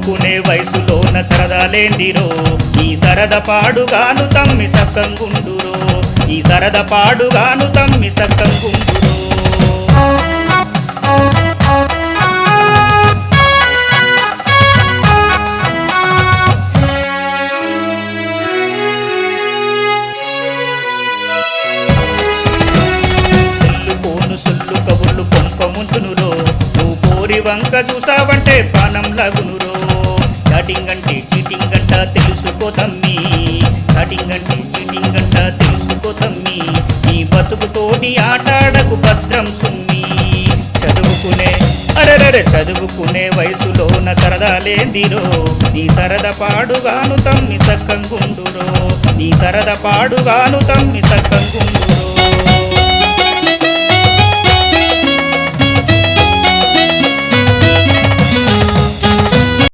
చదువుకునే వయసులోన సరదాలేందిరో ఈ సరద పాడుగాను తమ్మి సక్కంగుండురో ఈ సరద పాడుగాను తమ్మి సక్కంగుండురో సొల్లు కబుర్లు కొంపముంచునురో నువ్వు పోరి వంక చూసావంటే పానం లగునురో చాటింగ్ అంటే చీటింగ్ అంట తెలుసుకో తమ్మి చాటింగ్ అంటే చీటింగ్ అంట తెలుసుకో తమ్మి నీ బతుకుతోటి ఆటాడకు భద్రం సుమ్మి చదువుకునే వయసులోన సరదాలేందిరో నీ సరద పాడుగాను తమ్మి సక్కంగుండురో నీ సరద పాడుగాను తమ్మి సక్కంగుండురో